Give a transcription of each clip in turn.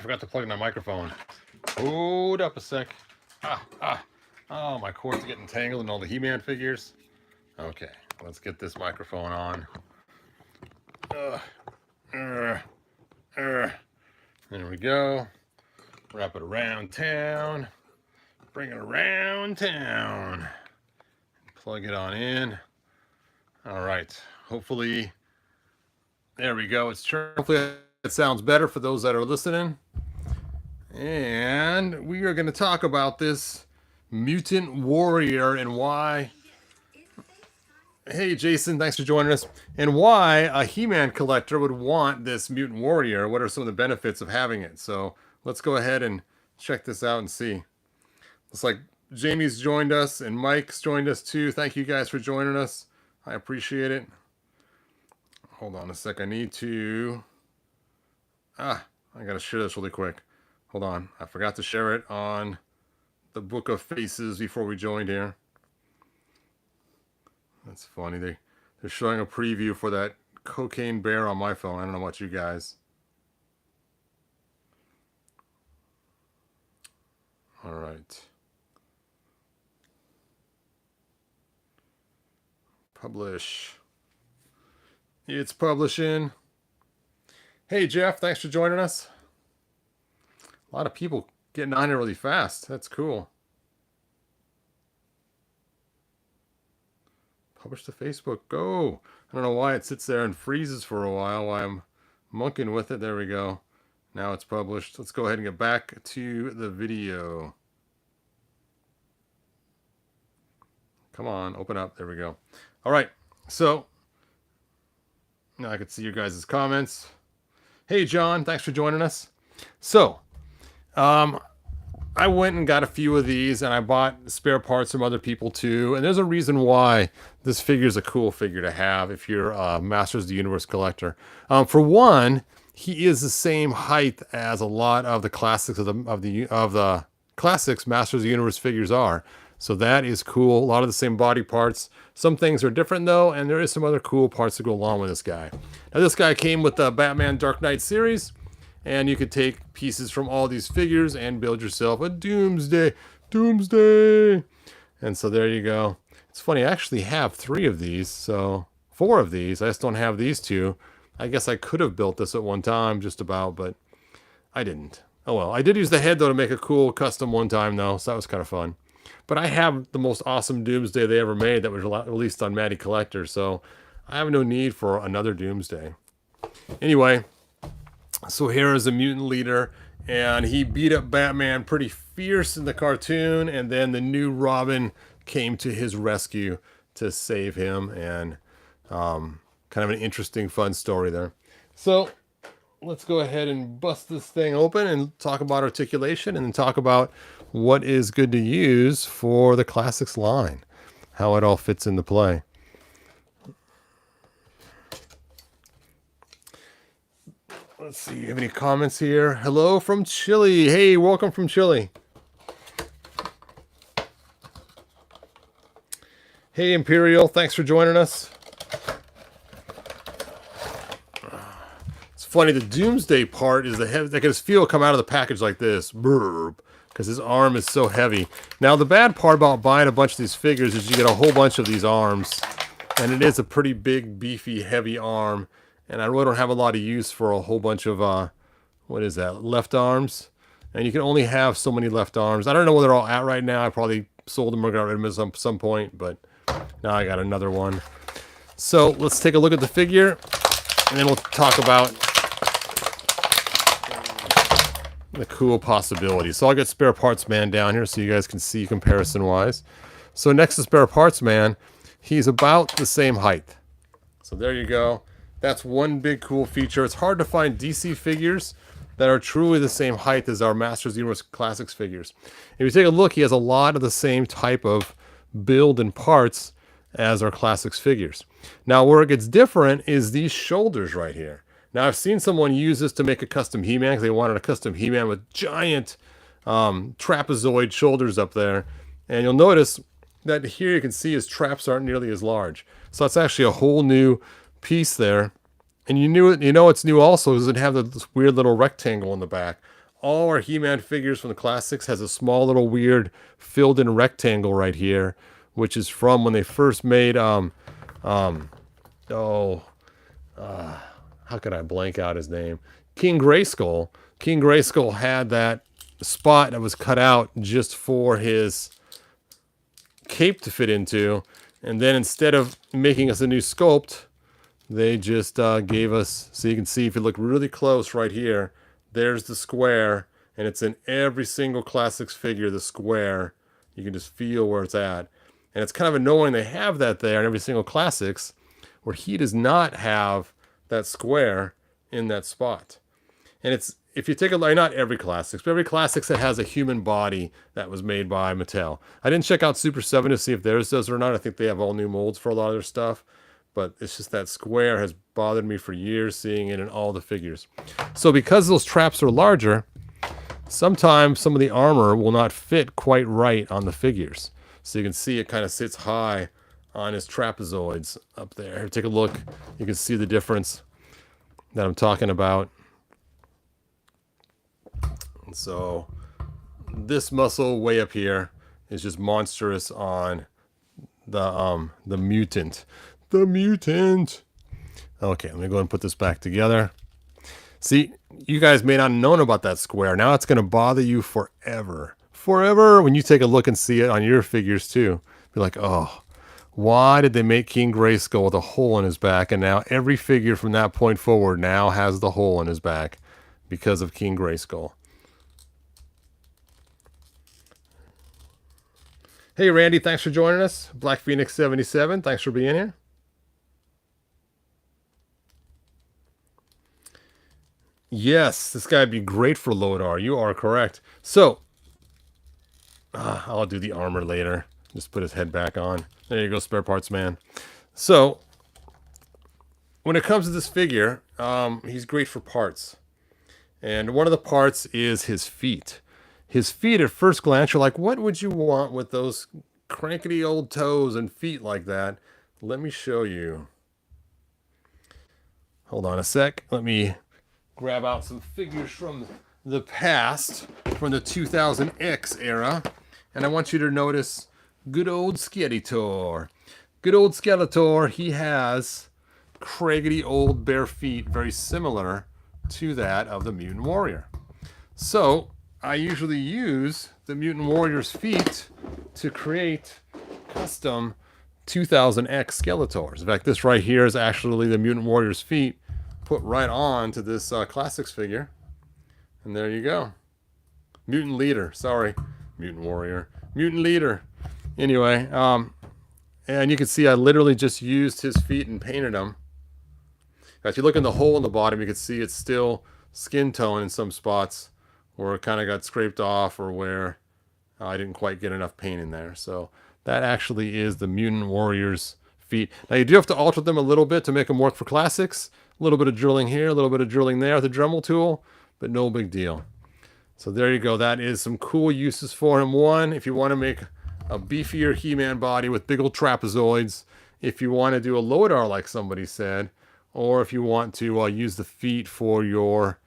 forgot to plug in my microphone. Hold up a sec. Oh, my cords are getting tangled in all the He-Man figures. Okay, let's get this microphone on. There we go. Wrap it around town. Bring it around town. Plug it on in. All right. Hopefully, there we go. Hopefully it sounds better for those that are listening. And we are going to talk about this Mutant Warrior and why. Hey, Jason, thanks for joining us. And why a He-Man collector would want this Mutant Warrior. What are some of the benefits of having it? So let's go ahead and check this out and see. Looks like Jamie's joined us and Mike's joined us too. Thank you guys for joining us. I appreciate it. Hold on a sec. I need to... I got to share this really quick. Hold on. I forgot to share it on the Book of Faces before we joined here. That's funny. They're showing a preview for that cocaine bear on my phone. I don't know about you guys. All right. Publish. It's publishing. Hey, Jeff. Thanks for joining us. A lot of people getting on here really fast. That's cool. Publish to Facebook. Go. I don't know why it sits there and freezes for a while I'm monkeying with it. There we go. Now it's published. Let's go ahead and get back to the video. Come on, open up. There we go. All right. So now I can see your guys' comments. Hey, John. Thanks for joining us. So, I went and got a few of these, and I bought spare parts from other people too. And there's a reason why this figure is a cool figure to have if you're a Masters of the Universe collector. For one, he is the same height as a lot of the classics of the classics Masters of the Universe figures are. So that is cool. A lot of the same body parts. Some things are different though, and there is some other cool parts to go along with this guy. Now this guy came with the Batman Dark Knight series. And you could take pieces from all these figures and build yourself a Doomsday. And so there you go. It's funny, I actually have 3 of these. So 4 of these. I just don't have these 2. I guess I could have built this at one time just about, but I didn't. Oh well, I did use the head though to make a cool custom one time though. So that was kind of fun. But I have the most awesome Doomsday they ever made that was released on Matty Collector. So I have no need for another Doomsday. Anyway. So here is a Mutant Leader, and he beat up Batman pretty fierce in the cartoon, and then the new Robin came to his rescue to save him, and kind of an interesting, fun story there. So let's go ahead and bust this thing open and talk about articulation, and then talk about what is good to use for the Classics line, how it all fits into play. Let's see, you have any comments here? Hello from Chile. Hey, welcome from Chile. Hey, Imperial, thanks for joining us. It's funny, the Doomsday part is the heavy. I can just feel it come out of the package like this. Because his arm is so heavy. Now, the bad part about buying a bunch of these figures is you get a whole bunch of these arms. And it is a pretty big, beefy, heavy arm. And I really don't have a lot of use for a whole bunch of, what is that, left arms. And you can only have so many left arms. I don't know where they're all at right now. I probably sold them or got rid of them at some point. But now I got another one. So let's take a look at the figure. And then we'll talk about the cool possibilities. So I'll get Spare Parts Man down here so you guys can see comparison-wise. So next to Spare Parts Man, he's about the same height. So there you go. That's one big cool feature. It's hard to find DC figures that are truly the same height as our Masters of the Universe Classics figures. If you take a look, he has a lot of the same type of build and parts as our Classics figures. Now, where it gets different is these shoulders right here. Now, I've seen someone use this to make a custom He-Man because they wanted a custom He-Man with giant trapezoid shoulders up there. And you'll notice that here you can see his traps aren't nearly as large. So that's actually a whole new piece there. And you know it's new also because it have this weird little rectangle in the back. all our He-Man figures from the classics has a small little weird filled-in rectangle right here, which is from when they first made how could I blank out his name? King Grayskull. King Grayskull had that spot that was cut out just for his cape to fit into, and then instead of making us a new sculpt, they just gave us, so you can see if you look really close right here, there's the square, and it's in every single classics figure, the square. You can just feel where it's at. And it's kind of annoying they have that there in every single classics, where he does not have that square in that spot. And it's, if you take a look, not every classics, but every classics that has a human body that was made by Mattel. I didn't check out Super 7 to see if theirs does or not. I think they have all new molds for a lot of their stuff. But it's just that square has bothered me for years, seeing it in all the figures. So because those traps are larger, sometimes some of the armor will not fit quite right on the figures. So you can see it kind of sits high on his trapezoids up there. Take a look. You can see the difference that I'm talking about. And so this muscle way up here is just monstrous on the mutant. The mutant. Okay, let me go ahead and put this back together. See, you guys may not have known about that square. Now it's going to bother you forever. Forever when you take a look and see it on your figures too. Be like, oh, why did they make King Grayskull with a hole in his back? And now every figure from that point forward now has the hole in his back because of King Grayskull. Hey, Randy, thanks for joining us. Black Phoenix 77, thanks for being here. Yes, this guy would be great for Lodar. You are correct. So, I'll do the armor later. Just put his head back on. There you go, spare parts man. So, when it comes to this figure, he's great for parts. And one of the parts is his feet. His feet, at first glance, you're like, what would you want with those crankety old toes and feet like that? Let me show you. Hold on a sec. Let me grab out some figures from the past, from the 2000X era. And I want you to notice good old Skeletor. Good old Skeletor, he has craggedy old bare feet, very similar to that of the Mutant Warrior. So, I usually use the Mutant Warrior's feet to create custom 2000X Skeletors. In fact, this right here is actually the Mutant Warrior's feet put right on to this Classics figure. And there you go. Mutant Leader. Sorry. Mutant Warrior. Mutant Leader. Anyway, and you can see I literally just used his feet and painted them. If you look in the hole in the bottom, you can see it's still skin tone in some spots where it kind of got scraped off or where I didn't quite get enough paint in there. So that actually is the Mutant Warrior's feet. Now you do have to alter them a little bit to make them work for classics. A little bit of drilling here, a little bit of drilling there with the Dremel tool, but no big deal. So there you go. That is some cool uses for him. One, if you want to make a beefier He-Man body with big old trapezoids, if you want to do a Lodar like somebody said, or if you want to use the feet for your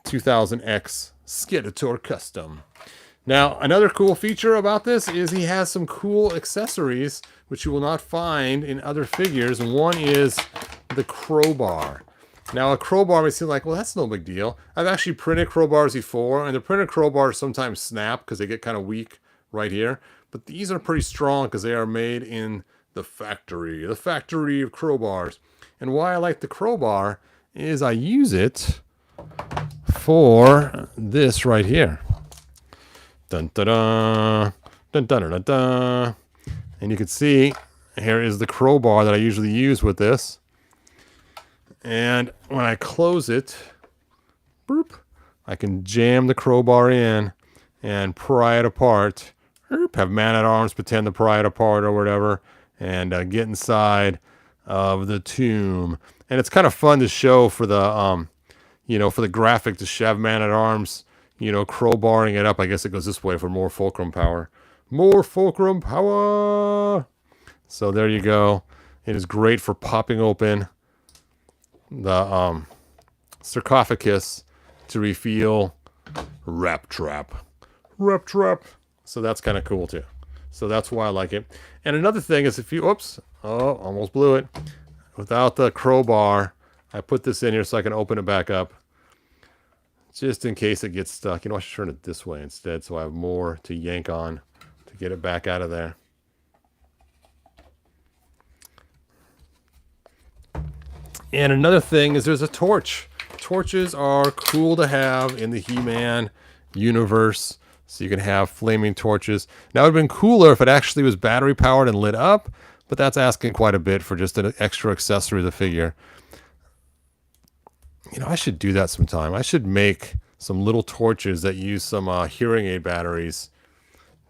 2000X Skeletor custom. Now, another cool feature about this is he has some cool accessories which you will not find in other figures. And one is the crowbar. Now, a crowbar may seem like, well, that's no big deal. I've actually printed crowbars before, and the printed crowbars sometimes snap because they get kind of weak right here. But these are pretty strong because they are made in the factory of crowbars. And why I like the crowbar is I use it for this right here. Dun dun dun dun dun dun dun. And you can see here is the crowbar that I usually use with this. And when I close it, boop, I can jam the crowbar in and pry it apart. Have Man-at-Arms pretend to pry it apart or whatever, and get inside of the tomb. And it's kind of fun to show for the for the graphic to shove Man-at-Arms, crowbarring it up. I guess it goes this way for more fulcrum power. More fulcrum power! So there you go. It is great for popping open the sarcophagus to reveal Wrap trap. Wrap trap. So that's kind of cool too. So that's why I like it. And another thing is if you, oops, oh, almost blew it. Without the crowbar, I put this in here so I can open it back up. Just in case it gets stuck. You know, I should turn it this way instead so I have more to yank on to get it back out of there. And another thing is there's a torch. Torches are cool to have in the He-Man universe. So you can have flaming torches. Now it would have been cooler if it actually was battery powered and lit up, but that's asking quite a bit for just an extra accessory to the figure. You know, I should do that sometime. I should make some little torches that use some hearing aid batteries.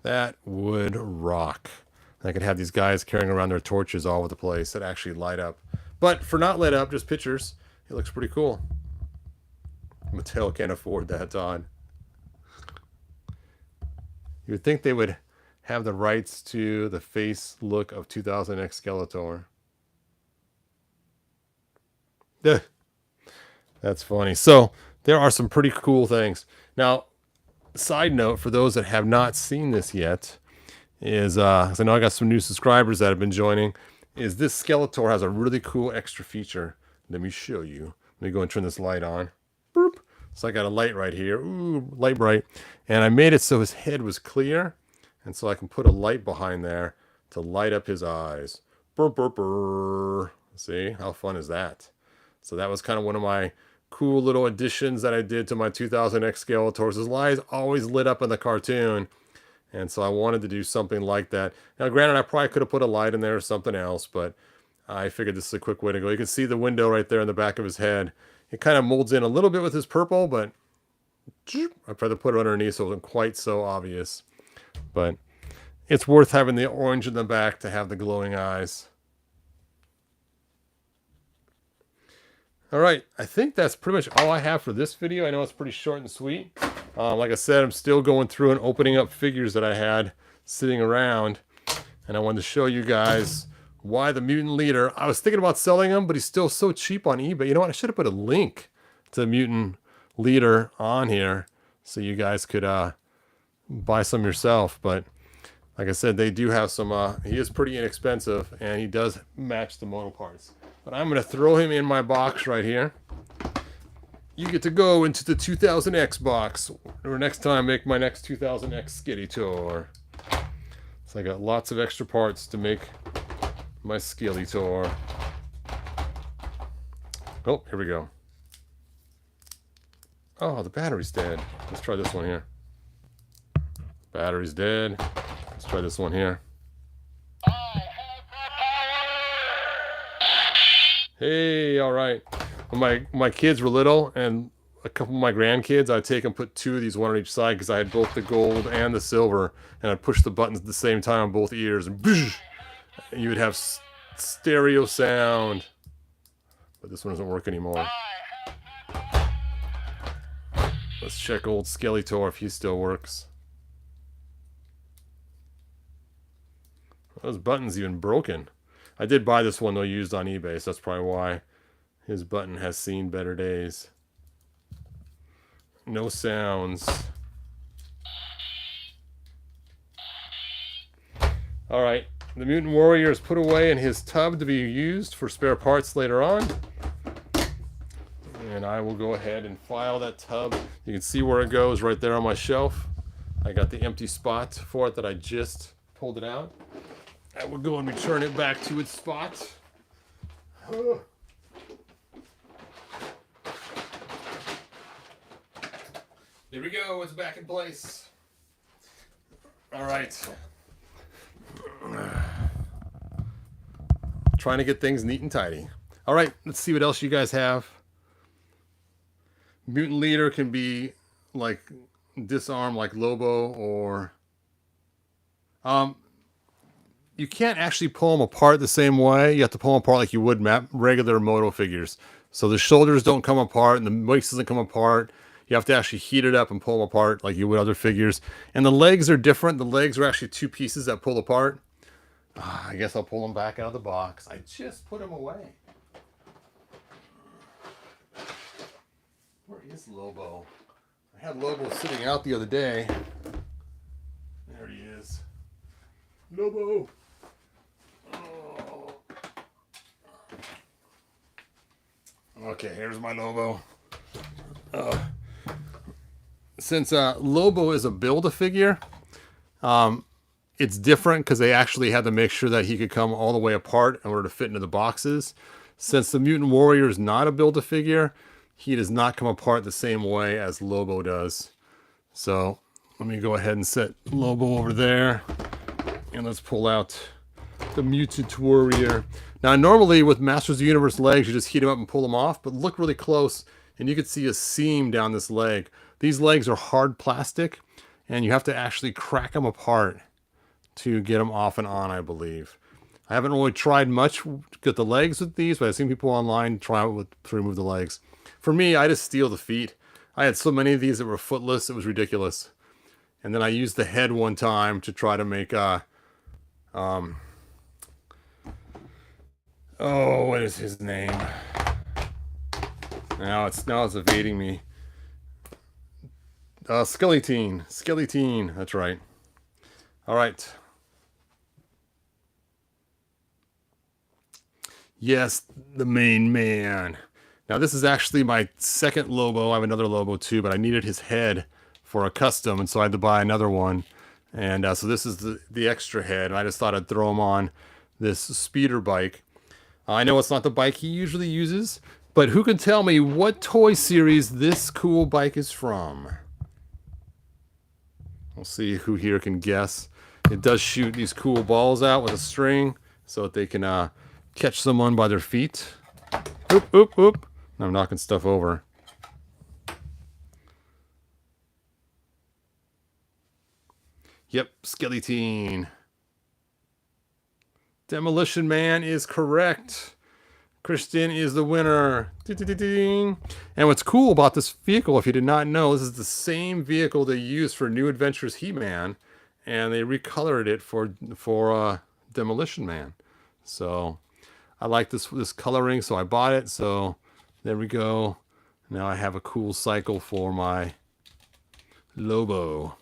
That would rock. I could have these guys carrying around their torches all over the place that actually light up. But for not lit up, just pictures, it looks pretty cool. Mattel can't afford that, Todd. You would think they would have the rights to the face look of 2000X Skeletor. Ugh. That's funny. So there are some pretty cool things. Now, side note for those that have not seen this yet is, 'cause I know I got some new subscribers that have been joining, is this Skeletor has a really cool extra feature. Let me show you. Let me go and turn this light on. Boop. So I got a light right here. Ooh, light bright. And I made it so his head was clear. And so I can put a light behind there to light up his eyes. Burr, burr, burr. See, how fun is that? So that was kind of one of my cool little additions that I did to my 2000X Skeletors. His eyes always lit up in the cartoon. And so I wanted to do something like that. Now, granted, I probably could have put a light in there or something else, but I figured this is a quick way to go. You can see the window right there in the back of his head. It kind of molds in a little bit with his purple, but I tried to put it underneath so it wasn't quite so obvious. But it's worth having the orange in the back to have the glowing eyes. All right, I think that's pretty much all I have for this video. I know it's pretty short and sweet. Like I said, I'm still going through and opening up figures that I had sitting around. And I wanted to show you guys why the Mutant Leader. I was thinking about selling him, but he's still so cheap on eBay. You know what? I should have put a link to the Mutant Leader on here so you guys could buy some yourself. But like I said, they do have some, he is pretty inexpensive and he does match the model parts. But I'm going to throw him in my box right here. You get to go into the 2000X box. Or next time, make my next 2000X Skeletor. So I got lots of extra parts to make my Skeletor. Oh, here we go. Oh, the battery's dead. Let's try this one here. Battery's dead. Let's try this one here. Hey, all right. When my kids were little and a couple of my grandkids, I'd take and put two of these, one on each side, because I had both the gold and the silver, and I'd push the buttons at the same time on both ears, and you would have stereo sound. But this one doesn't work anymore. Let's check old Skeletor if he still works. Those buttons even broken. I did buy this one though used on eBay, so that's probably why his button has seen better days. No sounds. Alright, the Mutant Warrior is put away in his tub to be used for spare parts later on. And I will go ahead and file that tub. You can see where it goes right there on my shelf. I got the empty spot for it that I just pulled it out. I will go and return it back to its spot. There we go, it's back in place. All right. Trying to get things neat and tidy. All right, let's see what else you guys have. Mutant Leader can be like disarmed like Lobo, or you can't actually pull them apart the same way. You have to pull them apart like you would regular Moto figures. So the shoulders don't come apart and the waist doesn't come apart. You have to actually heat it up and pull them apart like you would other figures. And the legs are different. The legs are actually two pieces that pull apart. I guess I'll pull them back out of the box. I just put them away. Where is Lobo? I had Lobo sitting out the other day. There he is. Lobo! Oh. Okay, here's my Lobo. Since Lobo is a Build-A-Figure, it's different because they actually had to make sure that he could come all the way apart in order to fit into the boxes. Since the Mutant Warrior is not a Build-A-Figure, he does not come apart the same way as Lobo does. So let me go ahead and set Lobo over there. And let's pull out the Mutant Warrior. Now, normally with Masters of the Universe legs, you just heat them up and pull them off. But look really close, and you can see a seam down this leg. These legs are hard plastic, and you have to actually crack them apart to get them off and on, I believe. I haven't really tried much to get the legs with these, but I've seen people online try to remove the legs. For me, I just steal the feet. I had so many of these that were footless, it was ridiculous. And then I used the head one time to try to make oh, what is his name? Now it's evading me. Skeletor. That's right. All right. Yes, the main man. Now this is actually my second Lobo. I have another Lobo too, but I needed his head for a custom, and so I had to buy another one. And so this is the extra head, and I just thought I'd throw him on this speeder bike. I know it's not the bike he usually uses, but who can tell me what toy series this cool bike is from? We'll see who here can guess. It does shoot these cool balls out with a string so that they can catch someone by their feet. Oop, oop, oop. I'm knocking stuff over. Yep, Skeletor. Demolition Man is correct. Christian is the winner. And what's cool about this vehicle, if you did not know, this is the same vehicle they used for New Adventures He-Man, and they recolored it for Demolition Man. So I like this coloring, so I bought it. So there we go. Now I have a cool cycle for my Lobo.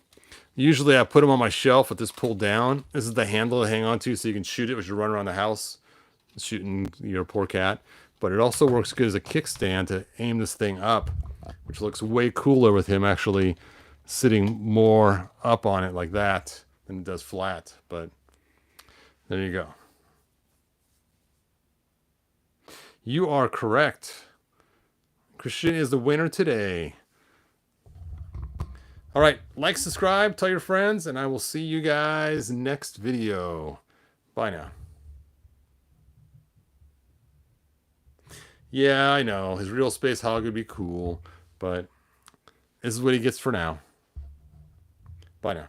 Usually I put them on my shelf with this pulled down. This is the handle to hang on to so you can shoot it as you run around the house, shooting your poor cat. But it also works good as a kickstand to aim this thing up, which looks way cooler with him actually sitting more up on it like that than it does flat. But there you go. You are correct. Christian is the winner today. All right, like, subscribe, tell your friends, and I will see you guys next video. Bye now. Yeah, I know. His real space hog would be cool, but this is what he gets for now. Bye now.